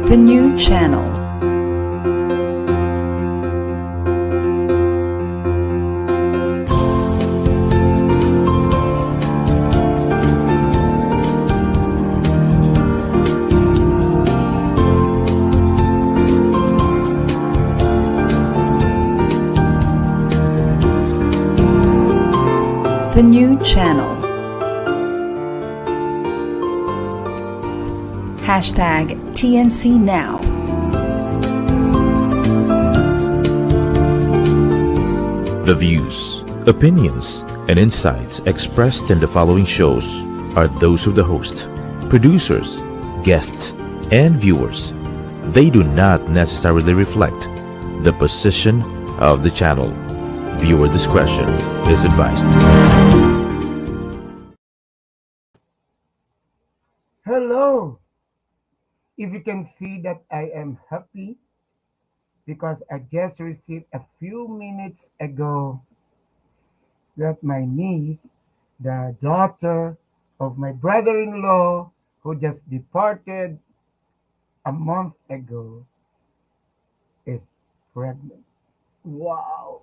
The new channel. The new channel. Hashtag TNC Now. The views, opinions, and insights expressed in the following shows are those of the host, producers, guests, and viewers. They do not necessarily reflect the position of the channel. Viewer discretion is advised. Hello! If you can see that I am happy because I just received a few minutes ago that my niece, the daughter of my brother-in-law who just departed a month ago, is pregnant. Wow!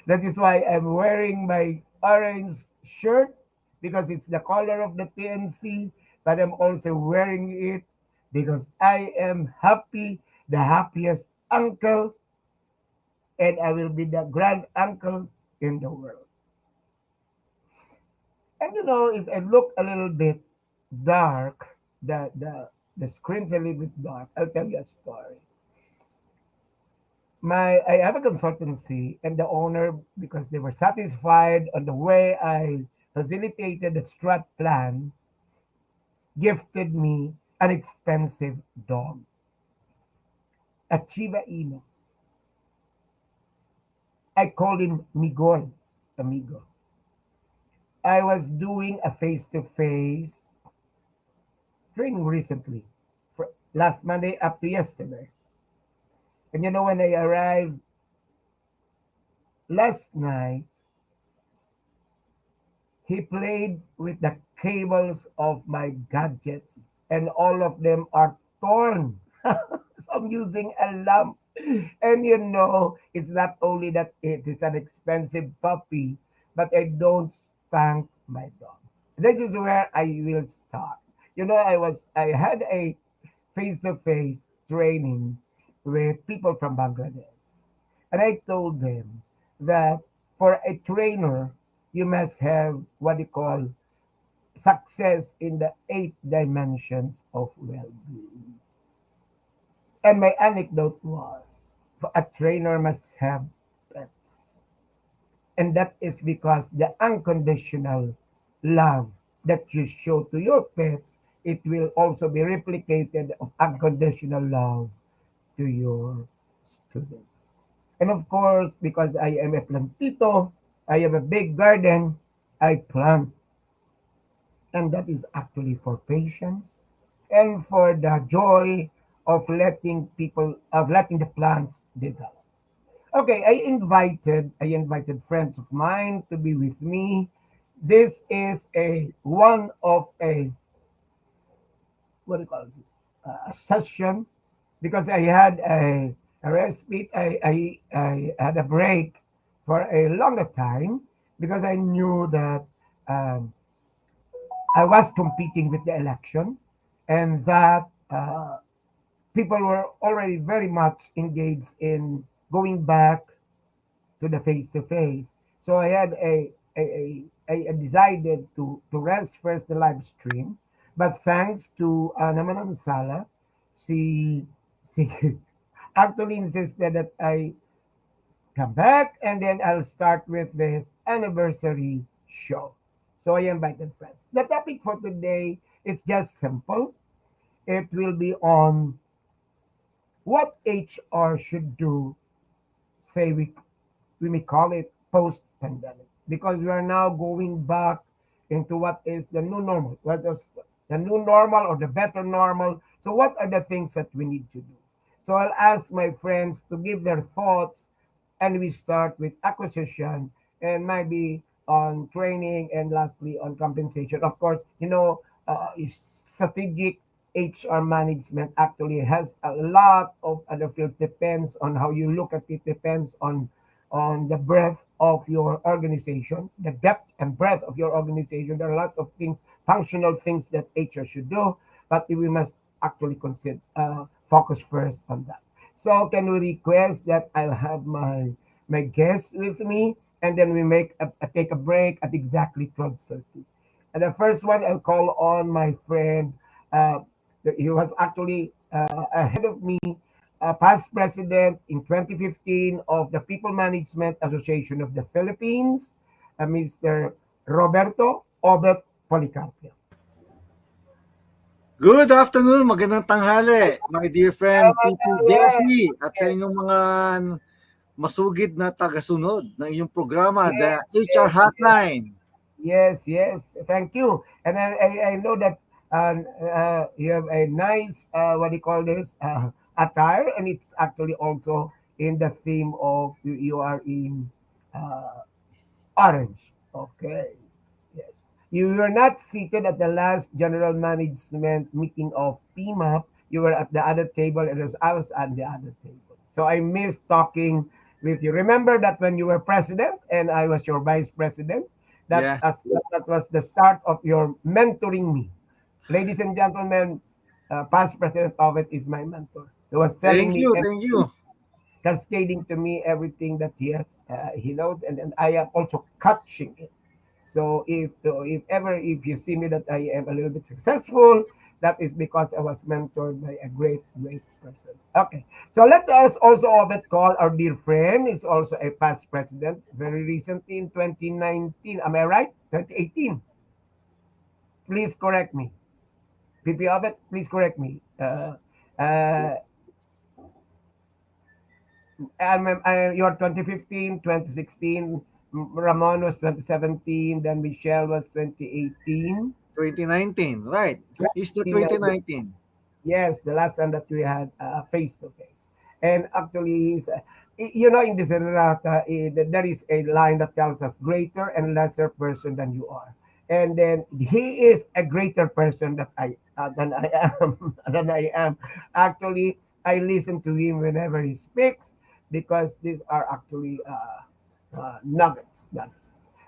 That is why I'm wearing my orange shirt because it's the color of the TNC, but I'm also wearing it because I am happy, the happiest uncle, and I will be the grand uncle in the world. And if I look a little bit dark, the screen's a little bit dark. I'll tell you a story. I have a consultancy and the owner, because they were satisfied on the way I facilitated the strat plan, gifted me an expensive dog, a Chiba Inu. I called him Miguel, amigo. I was doing a face-to-face training recently, last Monday up to yesterday. And when I arrived last night, he played with the cables of my gadgets, and all of them are torn. So I'm using a lamp. And it's not only that it is an expensive puppy, but I don't spank my dogs. This is where I will start. I had a face-to-face training with people from Bangladesh. And I told them that for a trainer, you must have what you call success in the 8 dimensions of well-being. And my anecdote was, a trainer must have pets. And that is because the unconditional love that you show to your pets, it will also be replicated of unconditional love to your students. And of course, because I am a plantito, I have a big garden, I plant. And that is actually for patience and for the joy of letting the plants develop. Okay, I invited friends of mine to be with me. This is a one of a what do you call this? A session because I had a respite. I had a break for a longer time because I knew that um, I was competing with the election and that people were already very much engaged in going back to the face to face. So I had I decided to rest first the live stream, but thanks to Namanan Sala, she actually insisted that I come back and then I'll start with this anniversary show. So I invited friends. The topic for today is just simple. It will be on what HR should do, say we may call it post pandemic, because we are now going back into what is the new normal, what is the new normal or the better normal. So, what are the things that we need to do? So, I'll ask my friends to give their thoughts, and we start with acquisition and maybe on training and lastly on compensation. Of course, strategic HR management actually has a lot of other fields. Depends on how you look at it. Depends on the breadth of your organization, the depth and breadth of your organization. There are a lot of things, functional things that HR should do, but we must actually consider focus first on that. So can we request that I'll have my guests with me, and then we take a break at exactly 12:30. And the first one, I'll call on my friend. Uh, he was actually ahead of me, past president in 2015 of the People Management Association of the Philippines, Mr. Roberto Obet Policarpio. Good afternoon, magandang tanghali, my dear friend PP Yes, Jesse at sa inyong mga masugid na tagasunod ng inyong programa, the yes, HR yes, yes. Hotline. Yes, yes. Thank you. And I know that you have a nice, what do you call this, attire, and it's actually also in the theme of you are in uh, orange. Okay. Yes. You were not seated at the last general management meeting of PMAP. You were at the other table, and I was at the other table. So I missed talking with you. Remember that when you were president and I was your vice president, that Yeah. as, that was the start of your mentoring me. Ladies and gentlemen, past president of it is my mentor. He was telling Thank me you, thank everything, you. cascading to me everything that he knows, and then I am also catching it. So if ever if you see me that I am a little bit successful, that is because I was mentored by a great person. Okay, so let us also Obet call our dear friend. Is also a past president, very recently in 2019. Am I right? 2018. Please correct me. PP Obet, please correct me. Uh, you're 2015, 2016. Ramon was 2017. Then Michelle was 2018. 2019, right. It's the 2019. 2019. Yes, the last time that we had face to face. And actually, in this errata, there is a line that tells us greater and lesser person than you are. And then he is a greater person than I am than I am. Actually, I listen to him whenever he speaks because these are actually nuggets.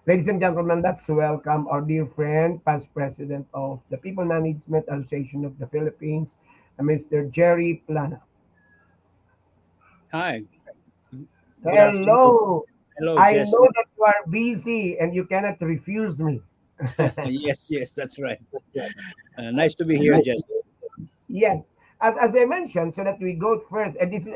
Ladies and gentlemen, let's welcome our dear friend, past president of the People Management Association of the Philippines, Mr. Jerry Plana. Hi, good afternoon. Hello. Hello, I know Jesse. that you are busy and you cannot refuse me. Yes, yes, that's right. Nice to be here, Jesse. Yes, as I mentioned, so that we go first, and this is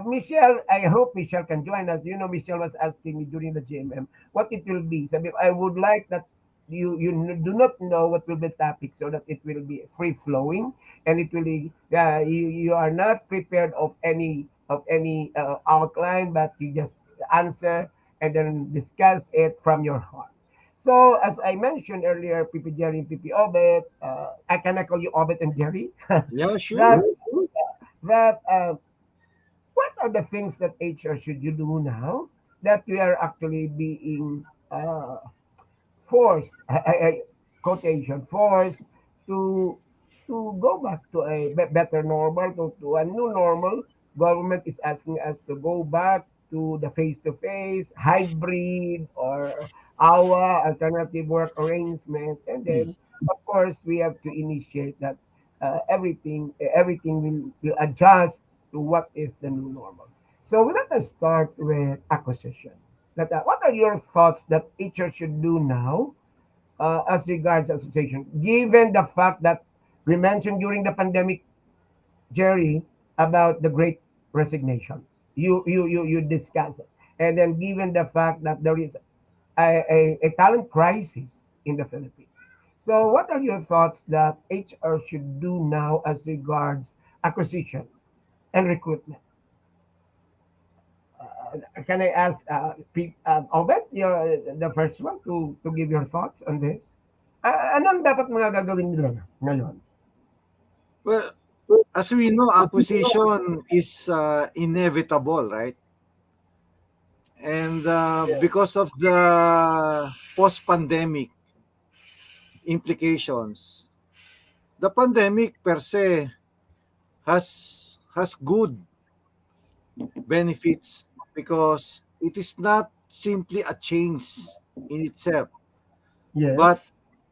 Michelle. I hope Michelle can join us. Michelle was asking me during the GMM what it will be. So I would like that do not know what will be the topic, so that it will be free flowing, and it will be you are not prepared of any outline, but you just answer and then discuss it from your heart. So as I mentioned earlier, PP Jerry and PP Obet, I can call you Obet and Jerry. Yeah, that sure. that what are the things that HR should you do now that we are actually being forced, quotation, forced to to go back to a better normal, to a new normal. Government is asking us to go back to the face-to-face, hybrid, or our alternative work arrangement, and then of course we have to initiate that everything will adjust to what is the new normal. So we let us start with acquisition. What are your thoughts that HR should do now as regards association, given the fact that we mentioned during the pandemic, Jerry, about the great resignations. You discussed it. And then given the fact that there is a talent crisis in the Philippines. So what are your thoughts that HR should do now as regards acquisition and recruitment? Can I ask Obed, you're the first one to give your thoughts on this? Anong dapat mga gagawin nila ngayon? Well, as we know, acquisition is inevitable, right? And because of the post-pandemic implications, the pandemic per se has good benefits because it is not simply a change in itself, Yes. but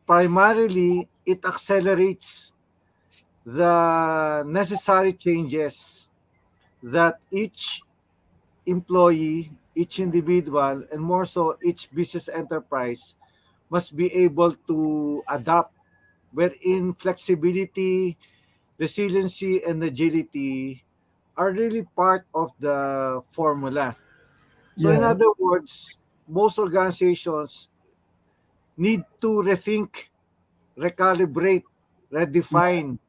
primarily it accelerates the necessary changes that each employee, each individual, and more so each business enterprise must be able to adapt, wherein flexibility, resiliency, and agility are really part of the formula. So, in Yes. other words, most organizations need to rethink, recalibrate, Yes. redefine,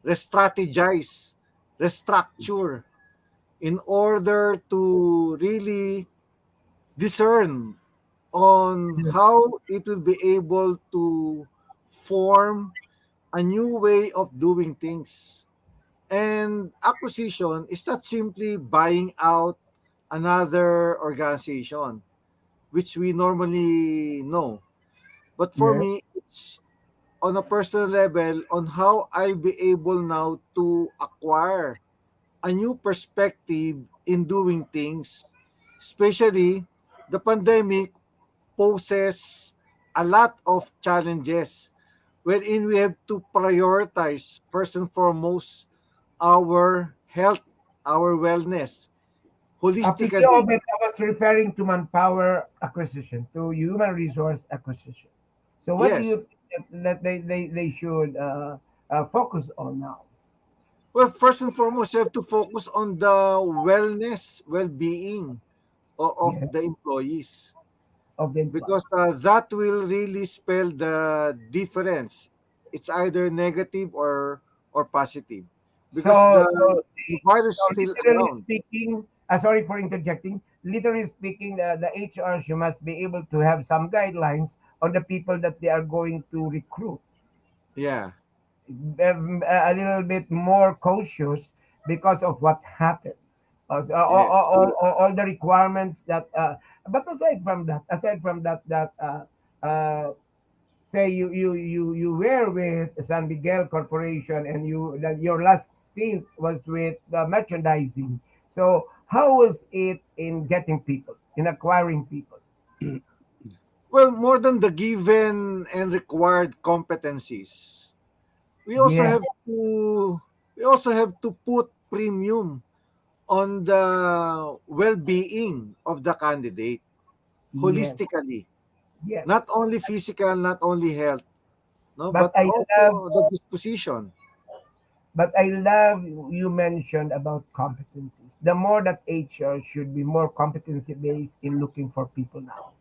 restrategize, restructure in order to really discern on how it will be able to form a new way of doing things. And acquisition is not simply buying out another organization, which we normally know. But for Yes. me, it's on a personal level on how I'll be able now to acquire a new perspective in doing things. Especially, the pandemic poses a lot of challenges wherein we have to prioritize first and foremost our health, our wellness, PP holistically. Obet, I was referring to manpower acquisition, to human resource acquisition. So what do Yes. you think that they should focus on now? Well, first and foremost, you have to focus on the wellness, well-being of Yes, the employees of the employee. because that will really spell the difference. It's either negative or positive because So, the virus is so still literally around. speaking, sorry for interjecting. Literally speaking, the HR you must be able to have some guidelines on the people that they are going to recruit. Yeah. A little bit more cautious because of what happened. Yes. All the requirements that. But aside from that, uh, say you were with San Miguel Corporation and your last stint was with merchandising. So how was it in getting people, in acquiring people? Well, more than the given and required competencies, we also Yeah, have to we also have to put premium on the well-being of the candidate yes, holistically, yes. not only physical, not only health, no, But but I love also the disposition. But I love you mentioned about competencies. The more that HR should be more competency based in looking for people now.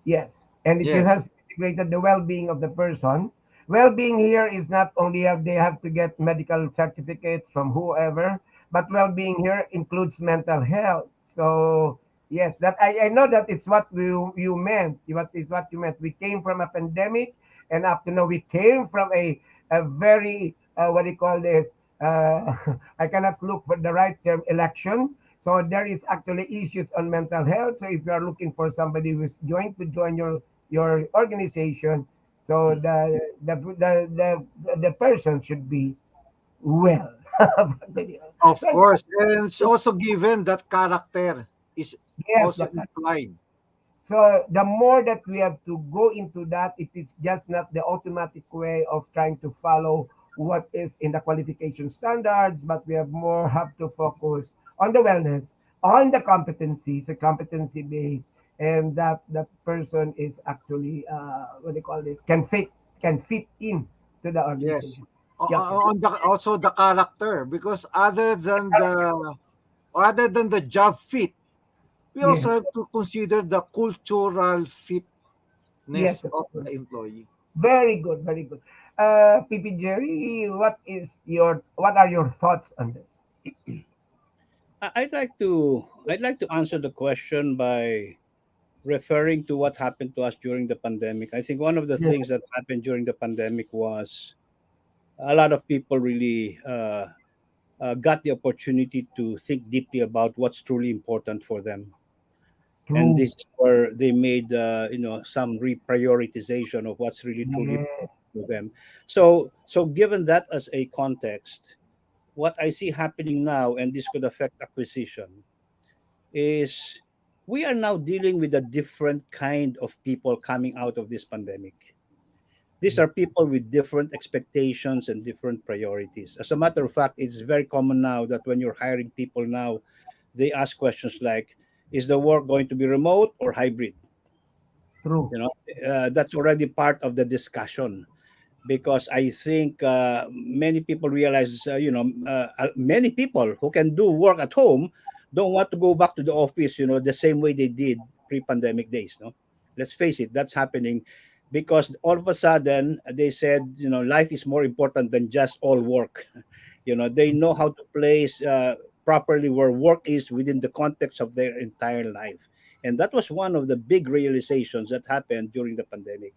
Yes, and it Yes. has integrated the well-being of the person. Well-being here is not only have they have to get medical certificates from whoever, but well-being here includes mental health. So yes, that I know that it's what you meant. What you meant. We came from a pandemic, and up to now we came from a very what do you call this? I cannot look for the right term, election. So there is actually issues on mental health. So if you are looking for somebody who's going to join your organization, so the person should be well. Of So course. And it's also given that character is yes, also implied. so the more that we have to go into that, it is just not the automatic way of trying to follow what is in the qualification standards, but we have more have to focus on the wellness, on the competencies, a competency base, and that person is actually what do you call this can fit in to the Yes. organization. Yeah. On the, also the character because other than the job fit, we Yes. also have to consider the cultural fitness Yes. of the employee. Very good. Very good. PP Jerry, what are your thoughts on this? I'd like to answer the question by referring to what happened to us during the pandemic. I think one of the Yes. things that happened during the pandemic was a lot of people really got the opportunity to think deeply about what's truly important for them, and True. this is where they made some reprioritization of what's really truly Yes. with them. So given that as a context, what I see happening now, and this could affect acquisition, is we are now dealing with a different kind of people coming out of this pandemic. These are people with different expectations and different priorities. As a matter of fact, it's very common now that when you're hiring people now, they ask questions like, is the work going to be remote or hybrid? True. You know, that's already part of the discussion, because I think many people realize, many people who can do work at home don't want to go back to the office, the same way they did pre-pandemic days. No, let's face it, that's happening because all of a sudden they said, life is more important than just all work. They know how to place properly where work is within the context of their entire life. And that was one of the big realizations that happened during the pandemic.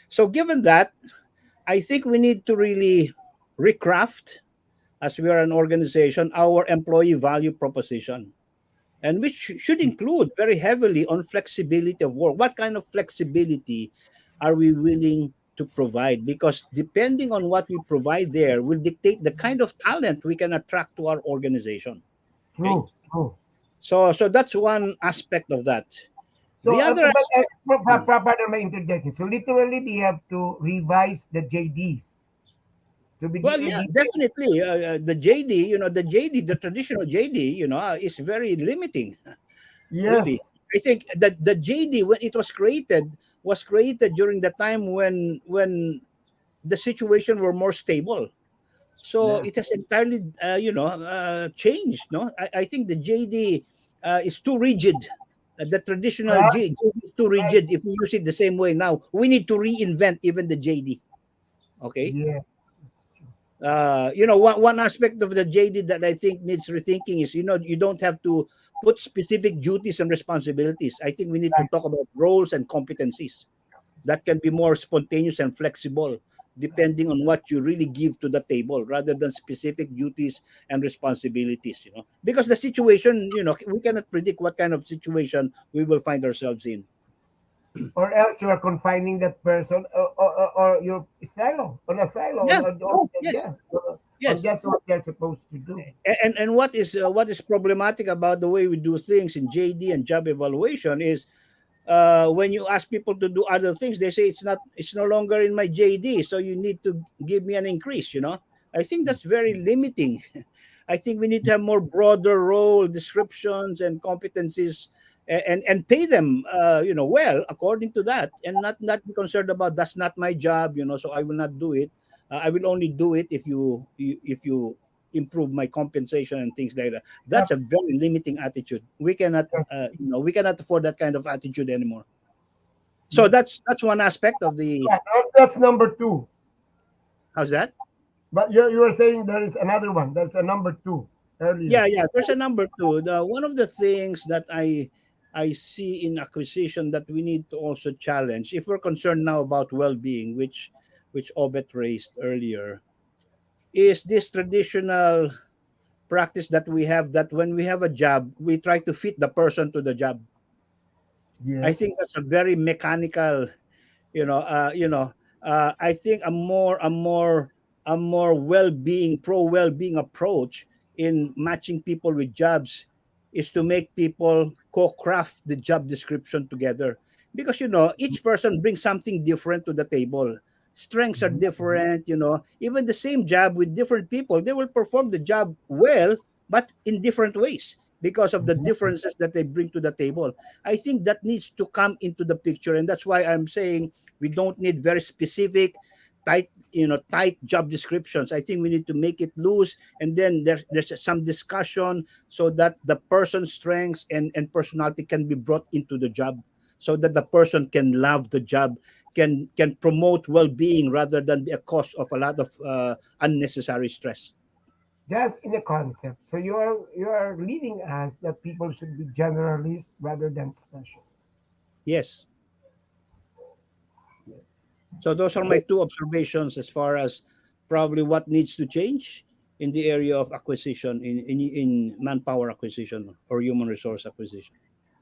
So, given that, I think we need to really recraft, as we are an organization, our employee value proposition, and which should include very heavily on flexibility of work. What kind of flexibility are we willing to provide? Because depending on what we provide there will dictate the kind of talent we can attract to our organization. Okay, True. True. so that's one aspect of that. So, The other aspect. pardon my interjection. So, literally, they have to revise the JDs to be Well, yeah, definitely. The traditional JD, is very limiting, really. Yes. I think that the JD, when it was created during the time when the situation were more stable. So Yes. it has entirely, changed. No, I think the JD is too rigid. The traditional Right. JD is too Right. rigid. If we use it the same way now, we need to reinvent even the JD. Okay. Yes. One aspect of the JD that I think needs rethinking is, you don't have to put specific duties and responsibilities. I think we need to Right. talk about roles and competencies that can be more spontaneous and flexible depending on what you really give to the table rather than specific duties and responsibilities, because the situation, we cannot predict what kind of situation we will find ourselves in. Or else you are confining that person, or you're silo on a silo Yeah. yeah, Yes. on Yes. just what they're supposed to do. And what is problematic about the way we do things in JD and job evaluation is, when you ask people to do other things, they say it's no longer in my JD, so you need to give me an increase. I think that's very limiting. I think we need to have more broader role descriptions and competencies, and pay them, well according to that, and not be concerned about that's not my job, so I will not do it. I will only do it if you improve my compensation and things like that. That's Yep. a very limiting attitude. We cannot afford that kind of attitude anymore. So that's one aspect of the. Yeah, that's number two. How's that? But you were saying there is another one. That's a number two earlier. Yeah, yeah. There's a number two. One of the things that I see in acquisition that we need to also challenge, if we're concerned now about well-being, which Obet raised earlier, is this traditional practice that we have, that when we have a job, we try to fit the person to the job. I Yes. think that's a very mechanical, you know uh you know I think a more well-being approach in matching people with jobs is to make people co-craft the job description together, because each person brings something different to the table. Strengths are Mhm. different. Even the same job with different people, they will perform the job well, but in different ways because of the Mhm. differences that they bring to the table. I think that needs to come into the picture, and that's why I'm saying we don't need very specific, tight job descriptions. I think we need to make it loose, and then there's some discussion so that the person's strengths and personality can be brought into the job, so that the person can love the job, can promote well-being rather than be a cause of a lot of unnecessary stress. Just in a concept. So you are leading us that people should be generalists rather than specialists. Yes. Yes. So those are my two observations as far as probably what needs to change in the area of acquisition, in manpower acquisition or human resource acquisition.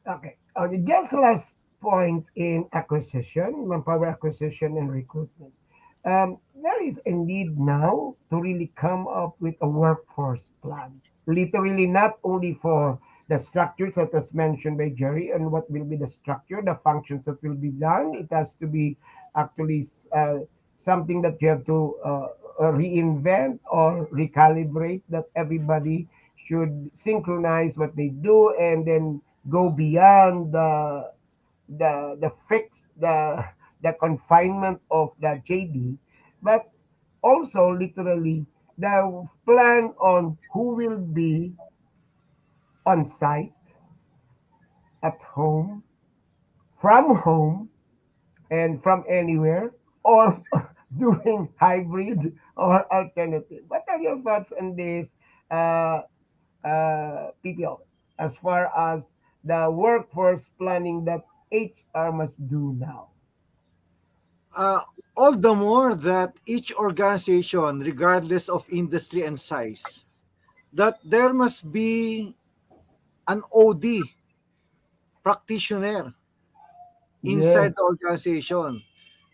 Okay. Okay. Just last point in acquisition, manpower acquisition and recruitment. There is a need now to really come up with a workforce plan. Literally, not only for the structures that was mentioned by Jerry and what will be the structure, the functions that will be done. It has to be actually something that you have to reinvent or recalibrate, that everybody should synchronize what they do and then go beyond the fix the confinement of the JD, but also literally the plan on who will be on site, at home, from home, and from anywhere, or doing hybrid or alternative. What are your thoughts on this, PPO, as far as the workforce planning that HR must do now? Uh, all the more that each organization, regardless of industry and size, that there must be an OD practitioner Yes. inside the organization.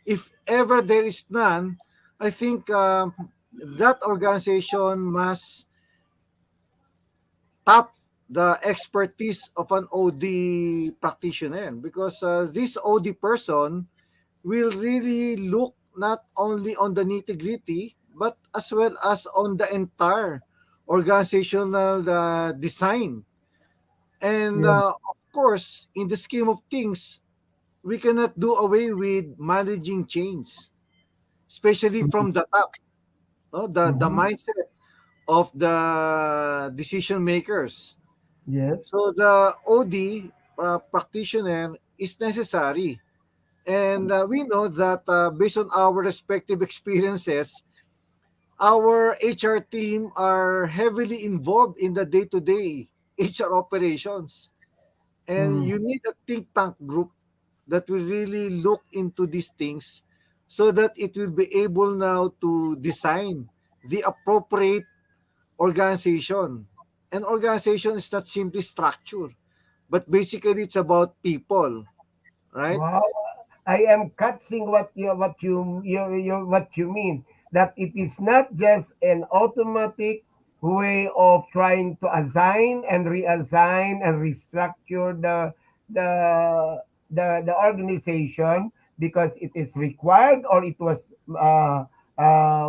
If ever there is none, I think that organization must tap the expertise of an OD practitioner, because this OD person will really look not only on the nitty gritty but as well as on the entire organizational design. And Yeah. of course, in the scheme of things, we cannot do away with managing change, especially from the top, no? The Mhm. mindset of the decision makers. Yes. So the OD practitioner is necessary. And we know that based on our respective experiences, our HR team are heavily involved in the day-to-day HR operations. And Mm. you need a think tank group that will really look into these things so that it will be able now to design the appropriate organization. An organization is not simply structure, but basically it's about people, right? Wow. I am catching what you mean, that it is not just an automatic way of trying to assign and reassign and restructure the the organization because it is required or it was what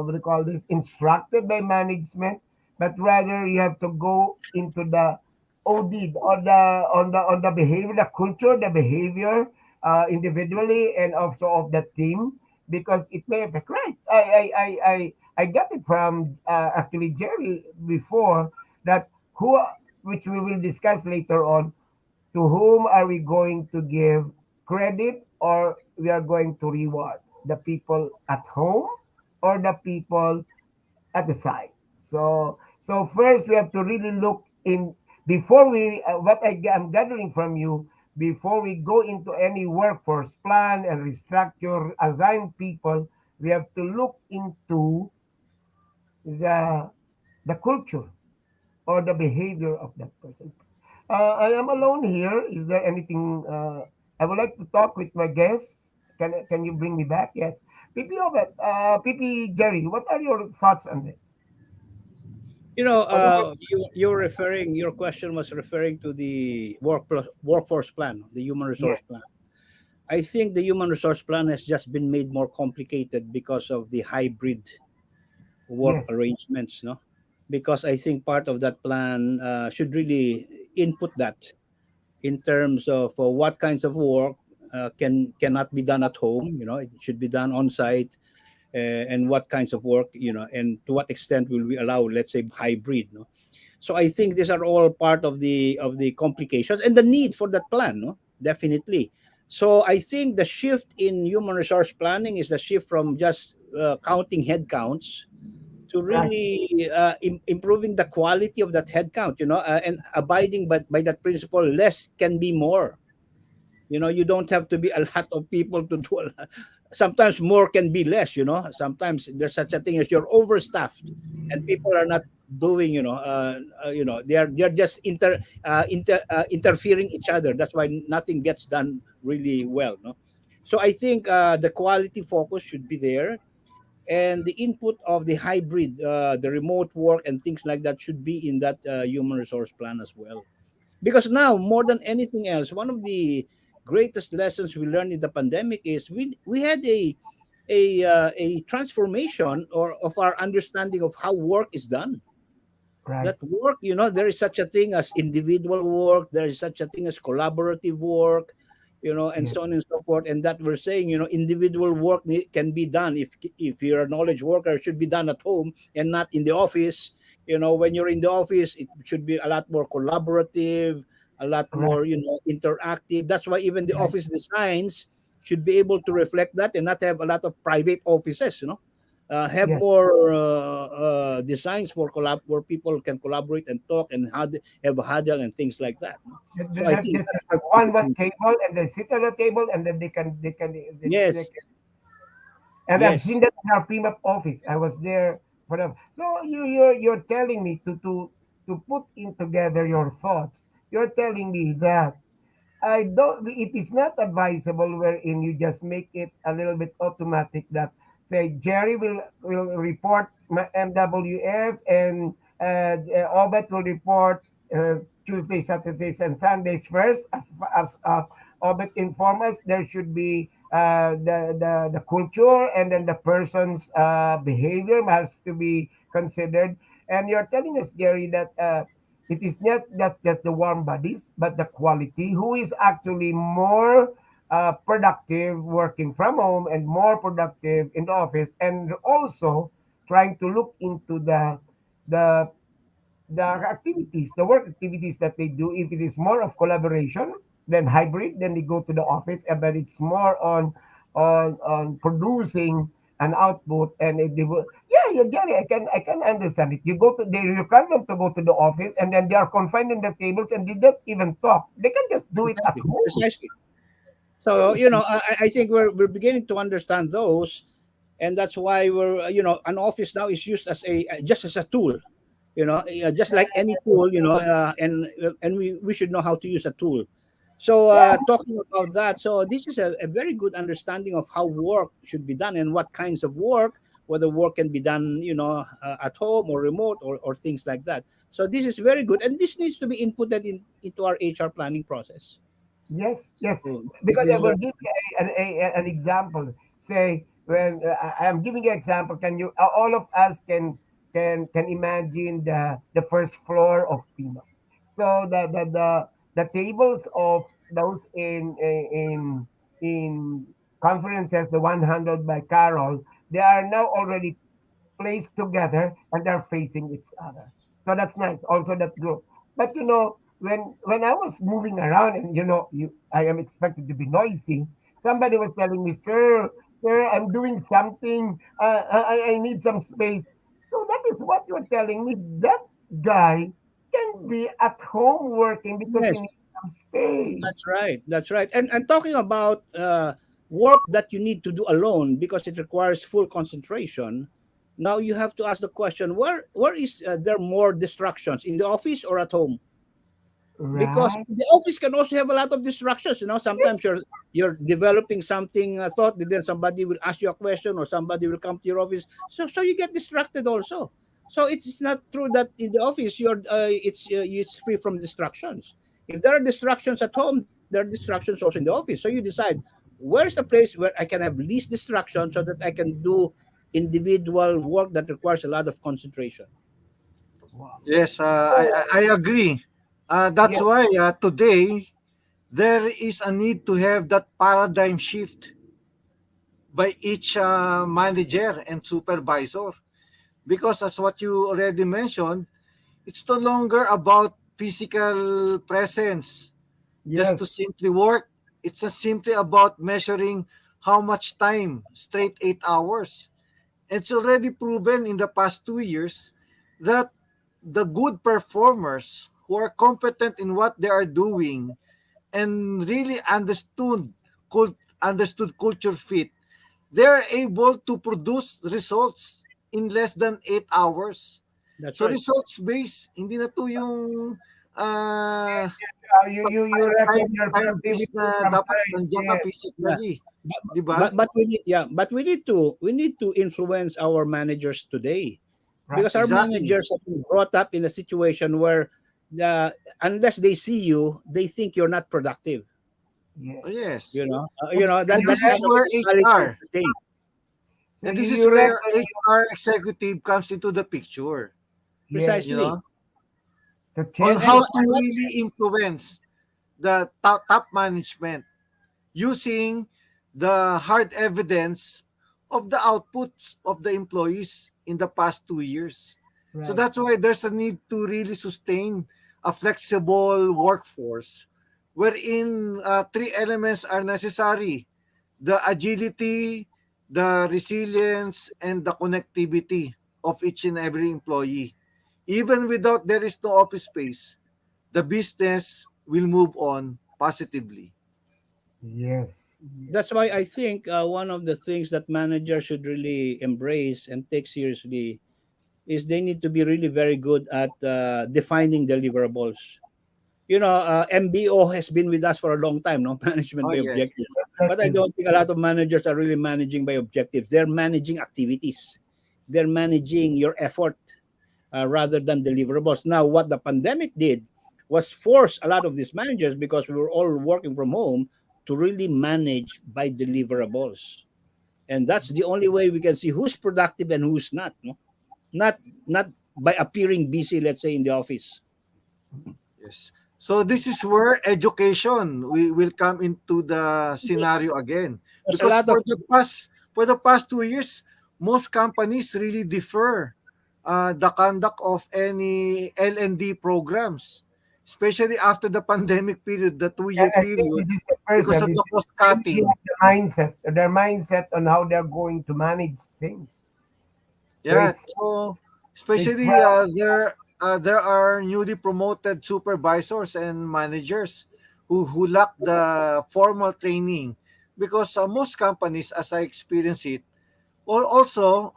do you call this, instructed by management, but rather you have to go into the OD on the behavior, the culture, the behavior individually and also of the team, because it may affect. Right. I got it from actually Jerry before, that who, which we will discuss later on, to whom are we going to give credit or we are going to reward, the people at home or the people at the side. So first we have to really look in before we I'm gathering from you, before we go into any workforce plan and restructure, assign people, we have to look into the the culture or the behavior of that person. I am alone here. Is there anything I would like to talk with my guests? Can you bring me back? Yes. PP Obet, PP Jerry, what are your thoughts on this? You're referring. Your question was referring to the workforce plan, the human Yes, resource plan. I think the human resource plan has just been made more complicated because of the hybrid work yes. arrangements, no? Because I think part of that plan should really input that in terms of what kinds of work cannot be done at home. It should be done on site, and what kinds of work, and to what extent will we allow, let's say, hybrid, no? So I think these are all part of the complications and the need for that plan, no? Definitely. So I think the shift in human resource planning is the shift from just counting head counts to Right. really improving the quality of that head count, and abiding by that principle, less can be more. You don't have to be a lot of people to do a lot. Sometimes more can be less. Sometimes there's such a thing as you're overstaffed and people are not doing, they're just interfering each other. That's why nothing gets done really well, no? So I think the quality focus should be there. and the input of the hybrid, the remote work and things like that should be in that human resource plan as well. Because now, more than anything else, one of the greatest lessons we learned in the pandemic is we had a transformation or of our understanding of how work is done. Right. That work, there is such a thing as individual work, there is such a thing as collaborative work, and Yes. so on and so forth. And that we're saying, individual work can be done, if you're a knowledge worker, it should be done at home and not in the office. When you're in the office, it should be a lot more collaborative, a lot Right. more, interactive. That's why even the Right. office designs should be able to reflect that and not have a lot of private offices, have Yes. more designs for collab where people can collaborate and talk and have a huddle and things like that. So I think That's that's a one perfectly. table, and they sit on the table, and then they Yes, can. And I've seen yes, that in our PMAP office. I was there for them. So you're telling me to put in together your thoughts. You're telling me that I don't. It is not advisable wherein you just make it a little bit automatic that say Jerry will report my MWF and Obet will report Tuesdays, Saturdays, and Sundays first. As Obet inform us, there should be the culture and then the person's behavior has to be considered. And you're telling us, Jerry, that. It is not that's just the warm bodies, but the quality who is actually more productive working from home and more productive in the office, and also trying to look into the the activities, the work activities that they do. If it is more of collaboration than hybrid, then they go to the office, but it's more on producing an output, and if they will, yeah, you get it. I can understand it. You require them to go to the office, and then they are confined in the tables, and they don't even talk. They can just do it at exactly, home. precisely. So I think we're beginning to understand those, and that's why we're an office now is used as a just as a tool. Just like any tool, and we should know how to use a tool. So Yeah, talking about that, so this is a very good understanding of how work should be done and what kinds of work, whether work can be done, at home or remote or things like that. So this is very good, and this needs to be inputted into our HR planning process. yes, yes. So Because this I is very will give you an example. Say when I'm giving you an example, can you all of us can imagine the first floor of Pima. So the tables of those in conferences, the one handled by Carol, they are now already placed together and they're facing each other. So that's nice. Also that group. But when I was moving around and I am expected to be noisy, somebody was telling me, sir, I'm doing something. I need some space. So that is what you're telling me. That guy can be at home working because he yes. needs some space. That's right. That's right. And talking about work that you need to do alone because it requires full concentration. Now you have to ask the question: where is there more distractions in the office or at home? Because Right? the office can also have a lot of distractions. Sometimes you're developing something thought, and then somebody will ask you a question, or somebody will come to your office. So you get distracted also. So it's not true that in the office it's free from distractions. If there are distractions at home, there are distractions also in the office. So you decide where's the place where I can have least distraction so that I can do individual work that requires a lot of concentration. Wow. Yes, So, I agree. That's yes, why today there is a need to have that paradigm shift by each manager and supervisor. Because as what you already mentioned, it's no longer about physical presence just yes, to simply work. It's not simply about measuring how much time, straight 8 hours. It's already proven in the past 2 years that the good performers who are competent in what they are doing and really understood culture fit, they're able to produce results in less than 8 hours. That's So right. results based, hindi na to yung ah, You record time your timepiece productivity na from dapat time. nandiyan ka Yes. Yeah. physically, But, 'di ba? but we need to influence our managers today, Right. because our Exactly. managers have been brought up in a situation where unless they see you, they think you're not productive. Yes. Oh, yes. You know, So that And you this that's is one of record. the where mentalities HR, to change. So and this is you where record. HR executive comes into the picture, Yes. you Precisely. know, To on change how the to really influence the top management using the hard evidence of the outputs of the employees in the past 2 years. So right. that's why there's a need to really sustain a flexible workforce wherein three elements are necessary: the agility, the resilience, and the connectivity of each and every employee. Even without there is no office space, the business will move on positively. Yes. That's why I think one of the things that managers should really embrace and take seriously is they need to be really very good at defining deliverables. MBO has been with us for a long time, no? Management Oh by yes. objectives. But I Objectives. don't think a lot of managers are really managing by objectives. They're managing activities. They're managing your effort rather than deliverables. Now, what the pandemic did was force a lot of these managers, because we were all working from home, to really manage by deliverables. And that's the only way we can see who's productive and who's not. No? Not by appearing busy, let's say, in the office. Yes. So this is where education we will come into the scenario again, There's a because lot of for the past 2 years, most companies really defer the conduct of any L&D programs, especially after the pandemic period, the And 2 year I think period, this is the because person. of the cost Maybe cutting. the mindset, their mindset on how they're going to manage things. So Yeah, so it's especially there are newly promoted supervisors and managers who lack the formal training, because most companies, as I experience it, also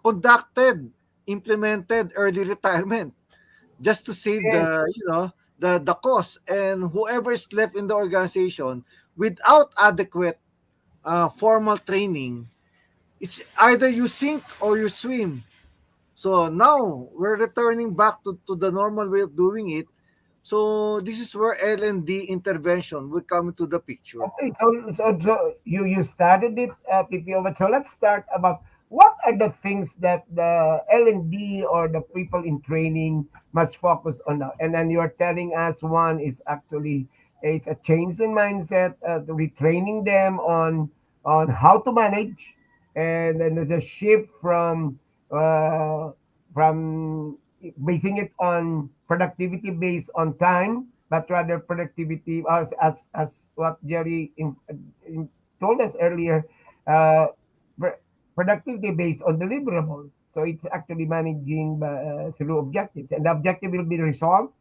conducted implemented early retirement just to save yes, the cost, and whoever is left in the organization without adequate formal training, it's either you sink or you swim. So now we're returning back to the normal way of doing it. So this is where L&D intervention will come into the picture. okay, so you started it, PPO. But so let's start about what are the things that the L&D or the people in training must focus on now. And then you're telling us one is actually it's a change in mindset, retraining them on how to manage, and then the shift uh, from basing it on productivity based on time, but rather productivity as what Jerry told us earlier, uh, productivity based on deliverables. So it's actually managing through objectives, and the objective will be result,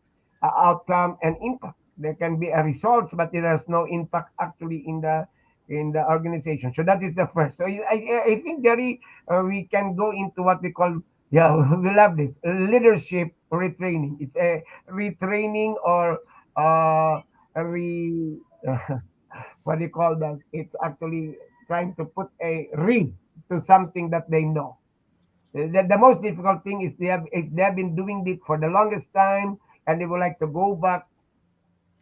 outcome, and impact. There can be a results, but there is no impact actually in the organization. So that is the first. So I think Jerry, we can go into what we call, yeah, we love this leadership retraining. It's a retraining or a what do you call that? It's actually trying to put a re to something that they know. The most difficult thing is if they have been doing it for the longest time and they would like to go back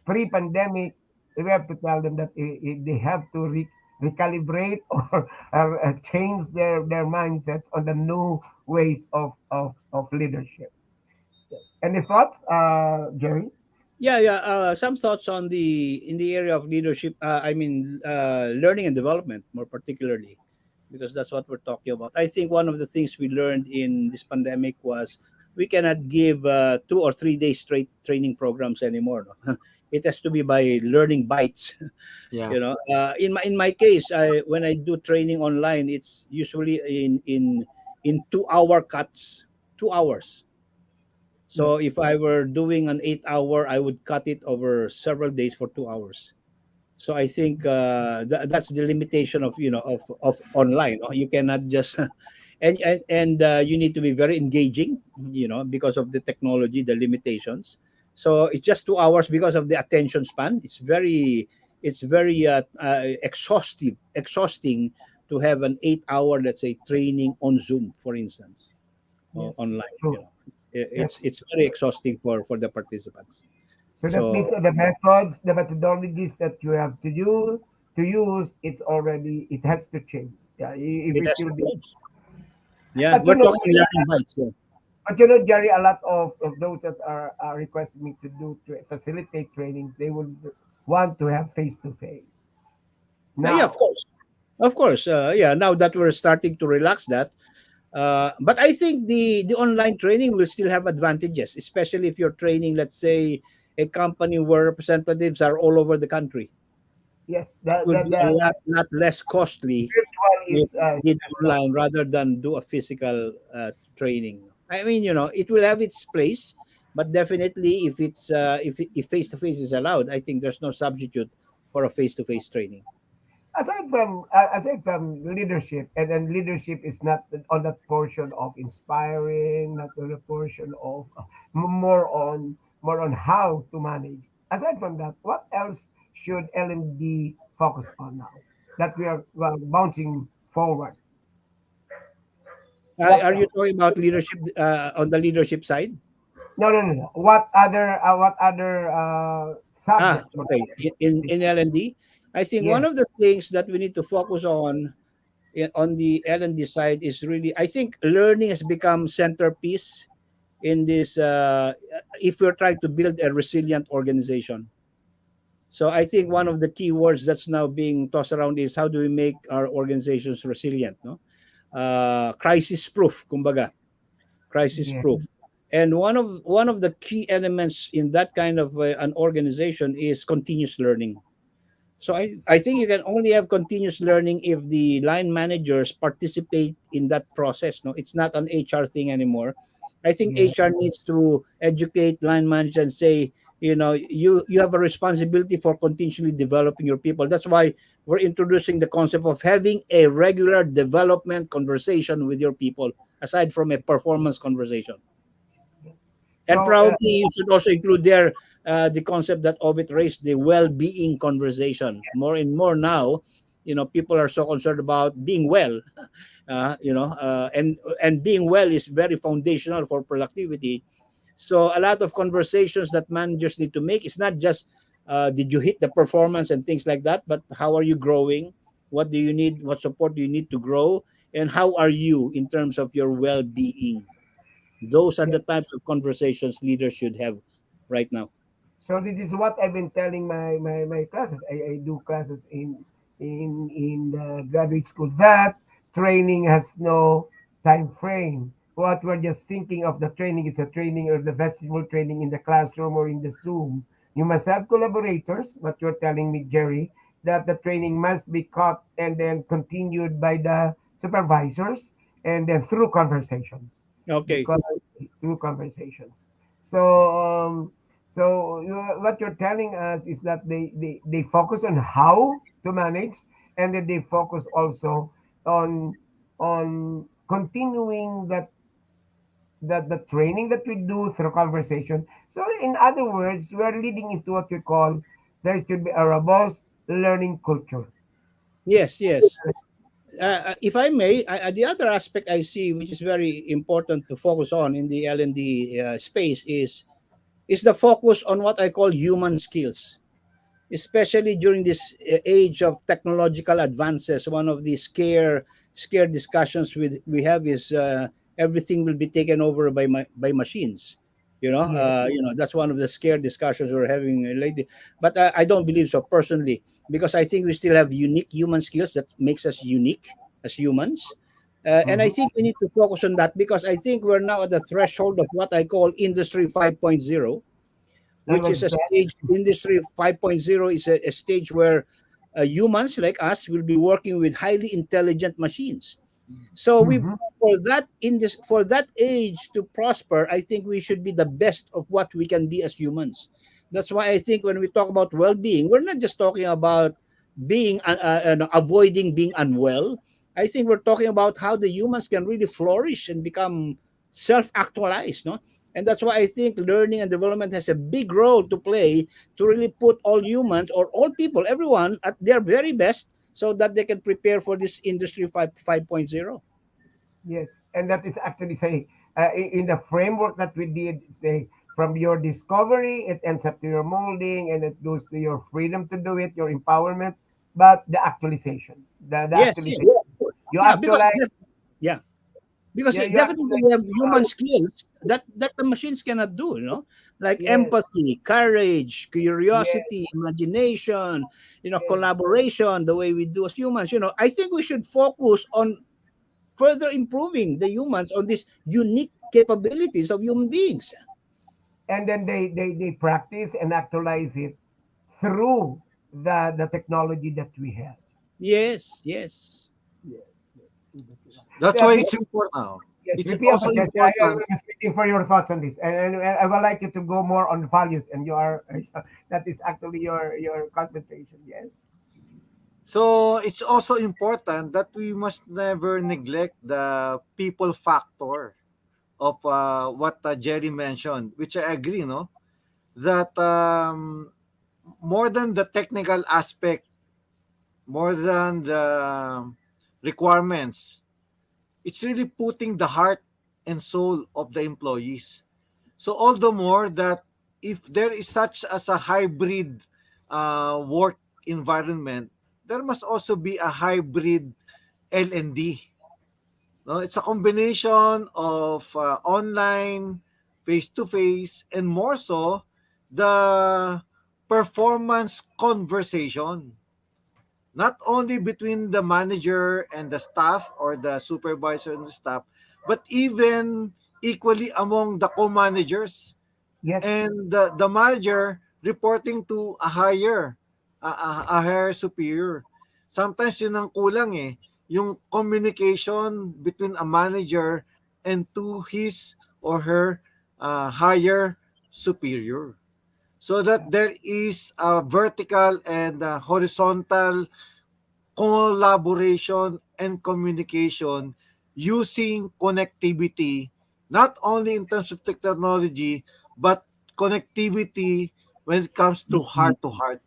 pre-pandemic, we have to tell them that they have to recalibrate or change their mindsets on the new ways of leadership. Any thoughts, Jerry? Yeah, yeah. Some thoughts on the area of leadership. Learning and development, more particularly, because that's what we're talking about. I think one of the things we learned in this pandemic was we cannot give 2 or 3 days straight training programs anymore. No? It has to be by learning bites. Yeah. In my case, when I do training online, it's usually in 2 hour cuts, 2 hours. Yes. So if I were doing an 8 hour, I would cut it over several days for 2 hours. So I think that's the limitation of online. No? You cannot just and you need to be very engaging, because of the technology, the limitations. So it's just 2 hours because of the attention span. It's very exhausting to have an 8 hour, let's say, training on Zoom, for instance, or Yes, it's online. true. That's It's very exhausting for the participants. so that means So the methods, the methodologies that you have to use, it has to change. Yeah, if it it has will to be. change. Yeah, But we're talking learning bites. Yeah. Jerry, a lot of those that are requesting me to facilitate trainings, they would want to have face to face. Yeah, of Now, course. Of course, yeah. Now that we're starting to relax that, but I think the online training will still have advantages, especially if you're training, let's say, a company where representatives are all over the country. yes, It will be a lot less costly virtual if is we did less cost. online rather than do a physical training. I mean, it will have its place, but definitely if face to face is allowed, I think there's no substitute for a face to face training. Aside from leadership, and then leadership is not on that portion of inspiring, not on the portion of more on how to manage. Aside from that, what else should L&D focus on now that we are bouncing forward? What Are you else? talking about leadership on the leadership side? No, no, no, no. What other subjects or Okay. In L&D, I think one yes, of the things that we need to focus on on the L&D side is really, I think learning has become centerpiece in this. If we're trying to build a resilient organization, so I think one of the key words that's now being tossed around is how do we make our organizations resilient, no? Crisis proof, kumbaga, crisis yes, proof. And one of the key elements in that kind of an organization is continuous learning. So I think you can only have continuous learning if the line managers participate in that process. No, it's not an HR thing anymore. I think yes. HR needs to educate line managers and say, you have a responsibility for continually developing your people. That's why we're introducing the concept of having a regular development conversation with your people, aside from a performance conversation. Yes. And So probably you should also include there the concept that Ovid raised, the well-being conversation. More and more now, people are so concerned about being well, and being well is very foundational for productivity. So a lot of conversations that managers need to make is not just did you hit the performance and things like that, but how are you growing? What do you need? What support do you need to grow? And how are you in terms of your well-being? Those are yeah. the types of conversations leaders should have right now. So this is what I've been telling my classes. I do classes in the graduate school that training has no time frame. What we're just thinking of the training, it's a training or the festival training in the classroom or in the Zoom. You must have collaborators, what you're telling me, Jerry, that the training must be caught and then continued by the supervisors and then through conversations. Okay. Because through conversations. So what you're telling us is that they focus on how to manage, and then they focus also on continuing that the training that we do through conversation. So in other words, we are leading into what we call there should be a robust learning culture. Yes, yes. If I may, the other aspect I see, which is very important to focus on in the L&D space, is the focus on what I call human skills, especially during this age of technological advances. One of the scare discussions we have is everything will be taken over by machines. Yes, That's one of the scare discussions we're having lately. But I don't believe so personally, because I think we still have unique human skills that makes us unique as humans. And I mm-hmm. think we need to focus on that, because I think we're now at the threshold of what I call Industry 5.0, And which is what's a that? stage. Industry 5.0 is a stage where humans like us will be working with highly intelligent machines. So we Mm-hmm. for that age to prosper, I think we should be the best of what we can be as humans. That's why I think when we talk about well-being, we're not just talking about being avoiding being unwell. I think we're talking about how the humans can really flourish and become self-actualized, no? And that's why I think learning and development has a big role to play to really put all humans or all people, everyone, at their very best so that they can prepare for this industry 5.0. Yes, and that is actually say in the framework that we did say from your discovery, it ends up to your molding, and it goes to your freedom to do it, your empowerment, but the actualization, the Yes, yes. actualization. You Yeah, because actualize, yeah, because yeah, you definitely actualize. we have human skills that the machines cannot do, like Yes, empathy, courage, yes, curiosity, imagination, yes. collaboration, the way we do as humans. I think we should focus on further improving the humans on these unique capabilities of human beings. And then they practice and actualize it through the technology that we have. Yes, yes. Yes, yes. That's Yeah, why please, it's important now. yes, It's repeat, also but yes, I important. was waiting for your thoughts on this, and I would like you to go more on values, and you are that is actually your concentration. Yes, So it's also important that we must never neglect the people factor of what Jerry mentioned, which I agree, no, that more than the technical aspect, more than the requirements, it's really putting the heart and soul of the employees. So all the more that if there is such as a hybrid work environment, there must also be a hybrid L&D. No, it's a combination of online, face to face, and more so the performance conversation, not only between the manager and the staff or the supervisor and the staff, but even equally among the co-managers yes, and the manager reporting to a higher superior. Sometimes yun ang kulang yung communication between a manager and to his or her higher superior, so that there is a vertical and horizontal collaboration and communication using connectivity, not only in terms of technology, but connectivity when it comes to Mhm. heart to heart.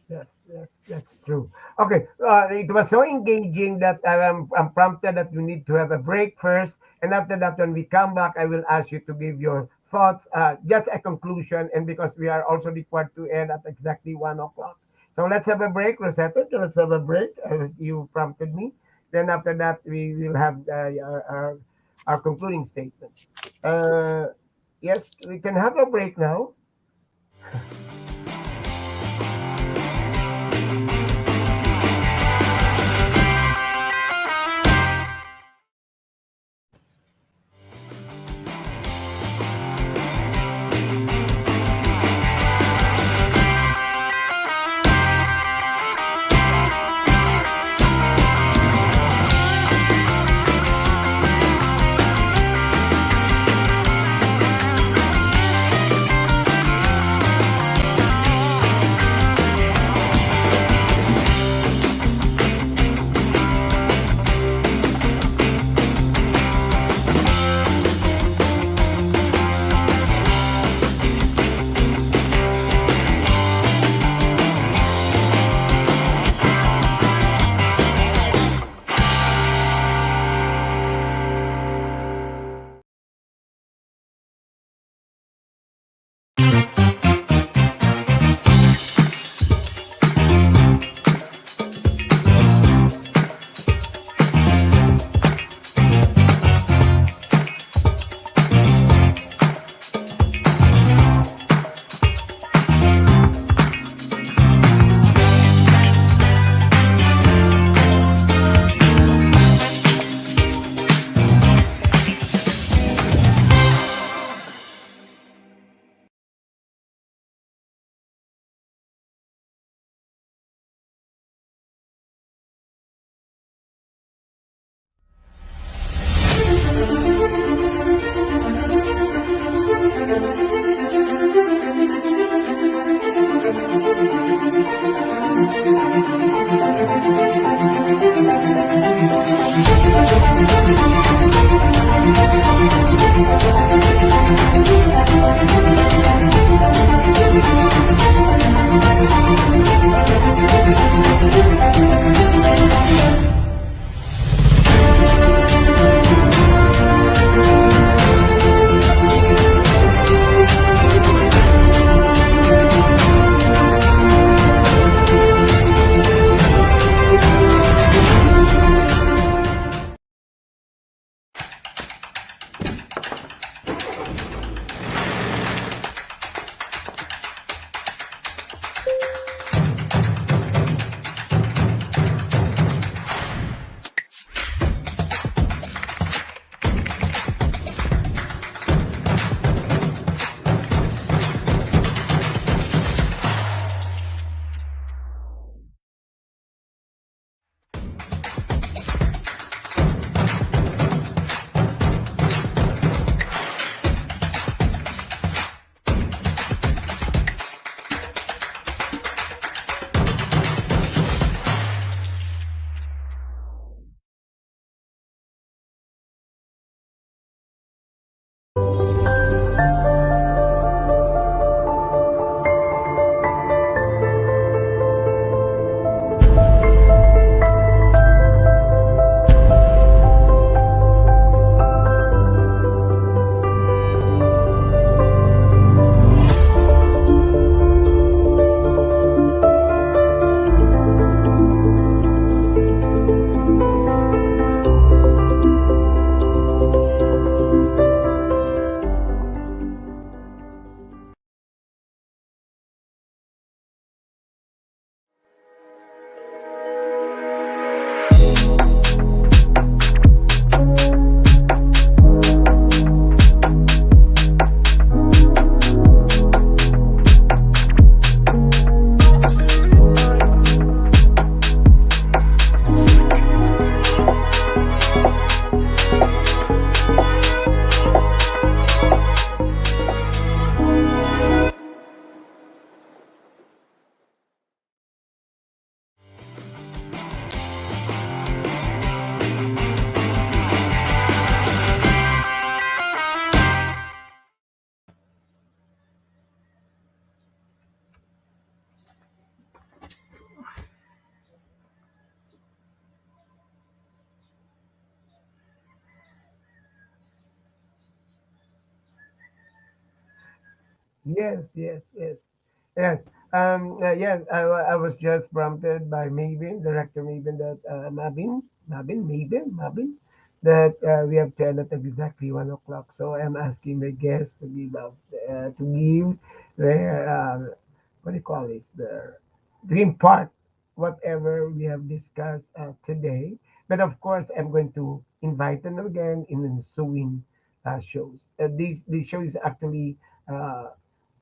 yes, yes. That's true. Okay, it was so engaging that I'm prompted that we need to have a break first, and after that, when we come back, I will ask you to give your thoughts, just a conclusion, and because we are also required to end at exactly 1 o'clock. So let's have a break, Rosetta. Let's have a break as you prompted me. Then after that, we will have our concluding statement. Uh, yes, we can have a break now. Yes, yes, yes, yes. Yes, I was just prompted by Maven, Director Maven, that Mabin, that we have to end at exactly 1 o'clock. So I'm asking the guests to give their what do you call this, the dream part, whatever we have discussed today. But of course, I'm going to invite them again in the ensuing shows. These shows actually.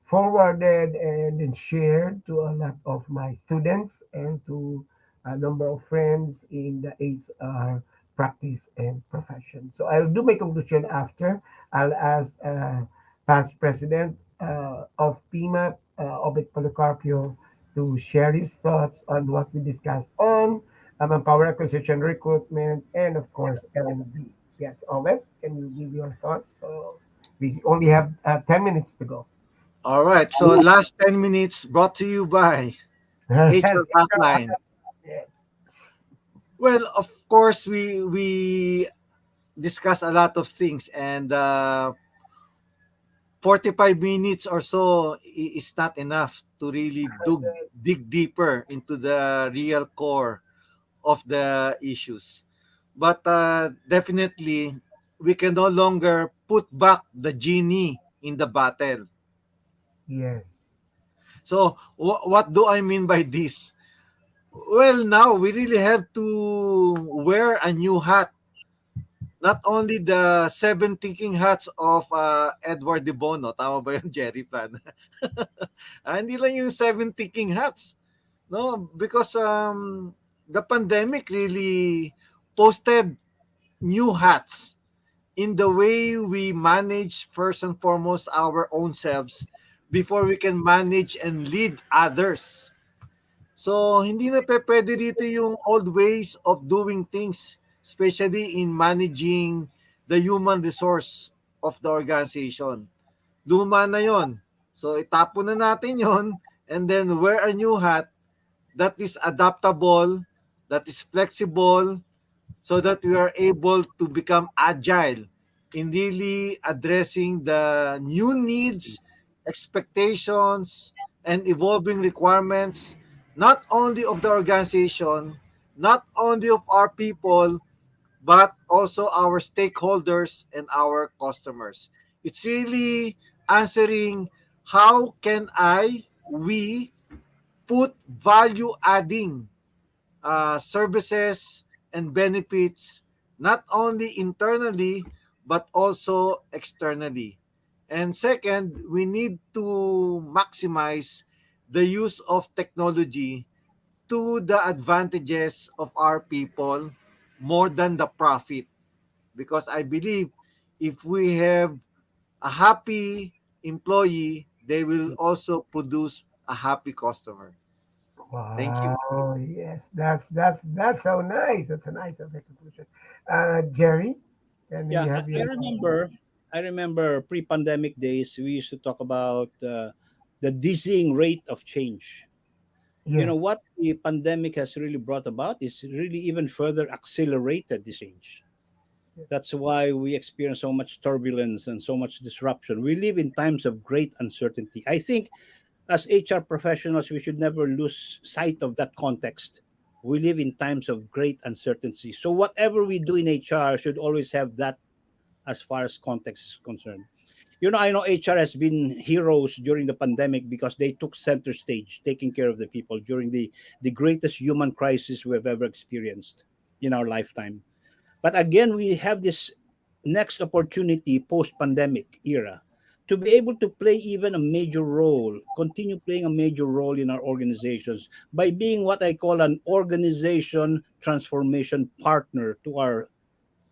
Forwarded and then shared to a lot of my students and to a number of friends in the HR practice and profession. So I'll do my conclusion after. I'll ask past president of PMAP, Obit Policarpio, to share his thoughts on what we discussed on manpower acquisition, recruitment, and of course L&D. Yes, Obit, can you give your thoughts? So we only have 10 minutes to go. All right. So last 10 minutes brought to you by Yes, HR Hotline. yes, Well, of course, we discuss a lot of things, and 45 minutes or so is not enough to really dig deeper into the real core of the issues. But definitely, we can no longer put back the genie in the bottle. yes, So, what do I mean by this? Well, now we really have to wear a new hat. Not only the seven thinking hats of Edward de Bono, tama ba yun, Jerry Plan? Hindi lang yung seven thinking hats. No, because the pandemic really posted new hats in the way we manage first and foremost our own selves before we can manage and lead others. So, hindi na pwede rito yung old ways of doing things, especially in managing the human resource of the organization. Luma na yon. So, itapon na natin yon and then wear a new hat that is adaptable, that is flexible, so that we are able to become agile in really addressing the new needs, expectations, and evolving requirements, not only of the organization, not only of our people, but also our stakeholders and our customers. It's really answering how can we put value adding services and benefits not only internally but also externally. And second, we need to maximize the use of technology to the advantages of our people more than the profit. Because I believe if we have a happy employee, they will also produce a happy customer. Thank you. wow, yes, that's so nice. That's a nice of a conclusion. Jerry, can we Yeah, have I your remember. I remember pre-pandemic days. We used to talk about the dizzying rate of change. You know yes, what the pandemic has really brought about is really even further accelerated the change. yes, That's why we experience so much turbulence and so much disruption. We live in times of great uncertainty. I think as HR professionals, we should never lose sight of that context. We live in times of great uncertainty. So whatever we do in HR should always have that as far as context is concerned. You know, I know HR has been heroes during the pandemic because they took center stage, taking care of the people during the greatest human crisis we have ever experienced in our lifetime. But again, we have this next opportunity post pandemic era to be able to play even a major role, continue playing a major role in our organizations by being what I call an organization transformation partner to our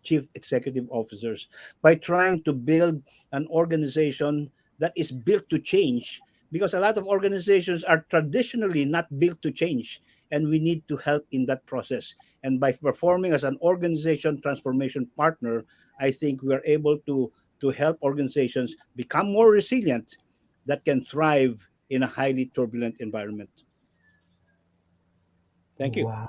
chief executive officers by trying to build an organization that is built to change, because a lot of organizations are traditionally not built to change, and we need to help in that process. And by performing as an organization transformation partner, I think we are able to help organizations become more resilient that can thrive in a highly turbulent environment. Thank you. wow,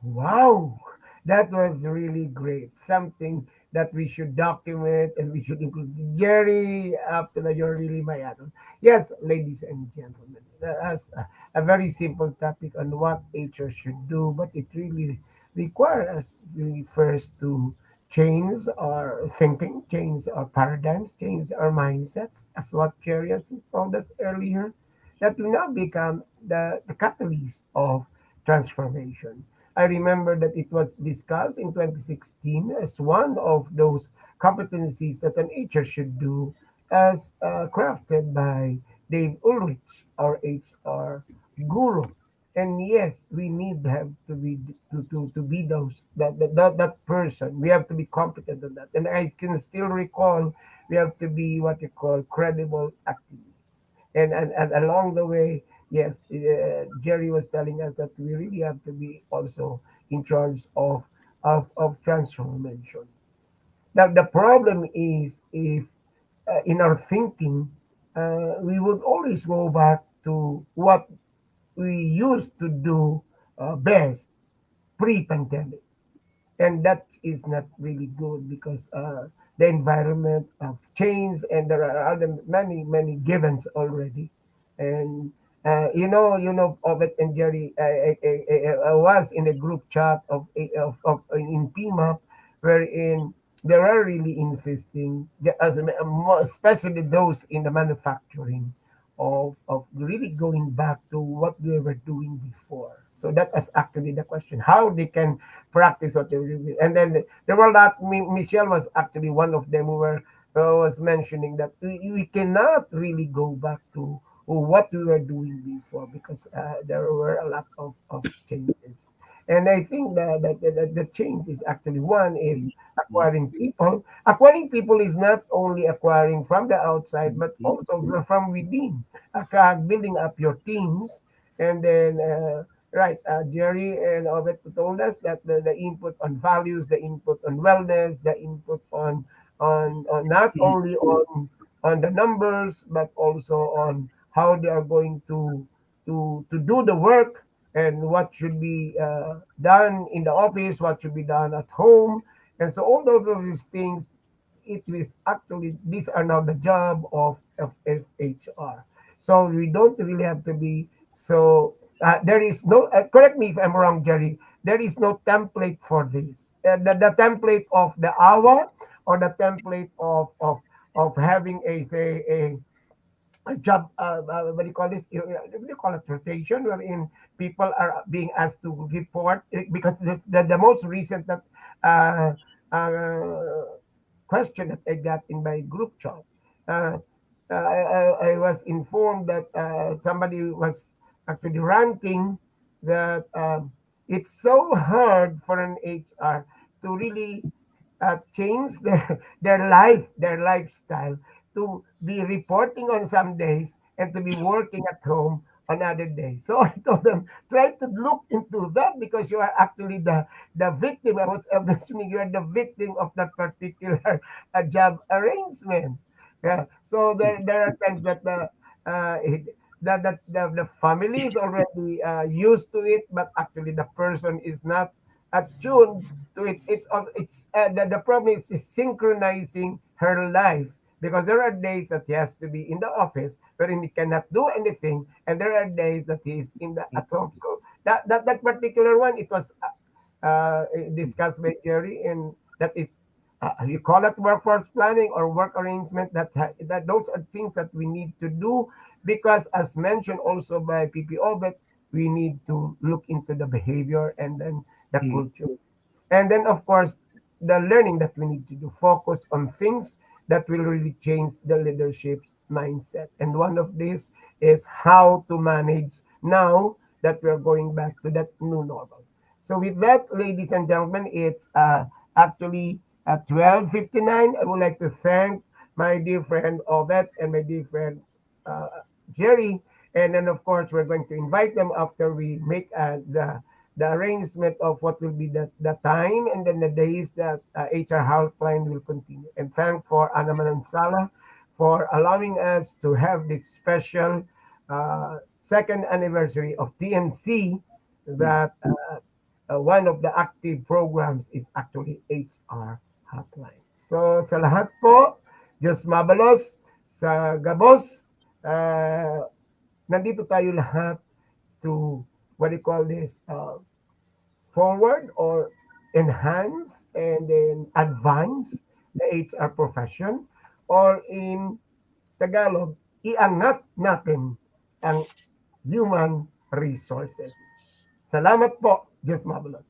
wow, that was really great. Something that we should document and we should include. Jerry, after that, you're really my idol. Yes, ladies and gentlemen, that's a very simple topic on what HR should do, but it really requires us really first to change our thinking, change our paradigms, change our mindsets, as what Jerry has told us earlier, that will now become the catalyst of transformation. I remember that it was discussed in 2016 as one of those competencies that an HR should do, as crafted by Dave Ulrich, our HR guru. And yes, we need have to be to be those that person. We have to be competent on that. And I can still recall we have to be what you call credible activists. And along the way, yes, Jerry was telling us that we really have to be also in charge of transformation. Now the problem is if in our thinking we would always go back to what we used to do best pre-pandemic, and that is not really good because the environment of change and there are other many givens already. And Ovet and Jerry, I was in a group chat of in PMAP wherein they are really insisting especially those in the manufacturing of really going back to what they were doing before. So that is actually the question: how they can practice what they were doing. And then there were a lot. Michelle was actually one of them who were was mentioning that we cannot really go back to what we were doing before because there were a lot of changes. And I think that the change is actually one is acquiring people. Acquiring people is not only acquiring from the outside, but also from within. Building up your teams, and then right, Jerry and Obet told us that the input on values, the input on wellness, the input on not only on the numbers, but also on how they are going to do the work and what should be done in the office, what should be done at home, and so all of these things. It is actually these are now the job of HR. So we don't really have to be so. There is no. Correct me if I'm wrong, Jerry. There is no template for this. The template of the hour or the template of having a say a job, what do you call this? What do you call it? Rotation, wherein people are being asked to report because the most recent that uh, question that I got in my group chat. Uh, I was informed that somebody was actually ranting that it's so hard for an HR to really change their lifestyle to be reporting on some days and to be working at home on other days. So I told them try to look into that because you are actually the victim. I was mentioning you are the victim of that particular job arrangement. Yeah. So there are times that the family is already used to it, but actually the person is not attuned to it. The problem is synchronizing her life because there are days that he has to be in the office wherein he cannot do anything, and there are days that he is in the at home. So that particular one, it was discussed by Jerry, and that is you call it workforce planning or work arrangement. That those are things that we need to do because, as mentioned also by PPO, but we need to look into the behavior and then the culture. And then, of course, the learning that we need to do, focus on things that will really change the leadership's mindset. And one of these is how to manage now that we're going back to that new normal. So with that, ladies and gentlemen, it's actually at 12:59. I would like to thank my dear friend Ovet and my dear friend Jerry. And then, of course, we're going to invite them after we make the arrangement of what will be the time and then the days that HR Hotline will continue. And thank for Ana Manansala for allowing us to have this special second anniversary of TNC that one of the active programs is actually HR Hotline. So sa lahat po, Diyos mabalos, sa Gabos, nandito tayo lahat to what do you call this, forward or enhance and then advance the HR profession, or in Tagalog, iangat natin ang human resources. Salamat po, Diyos mabalos.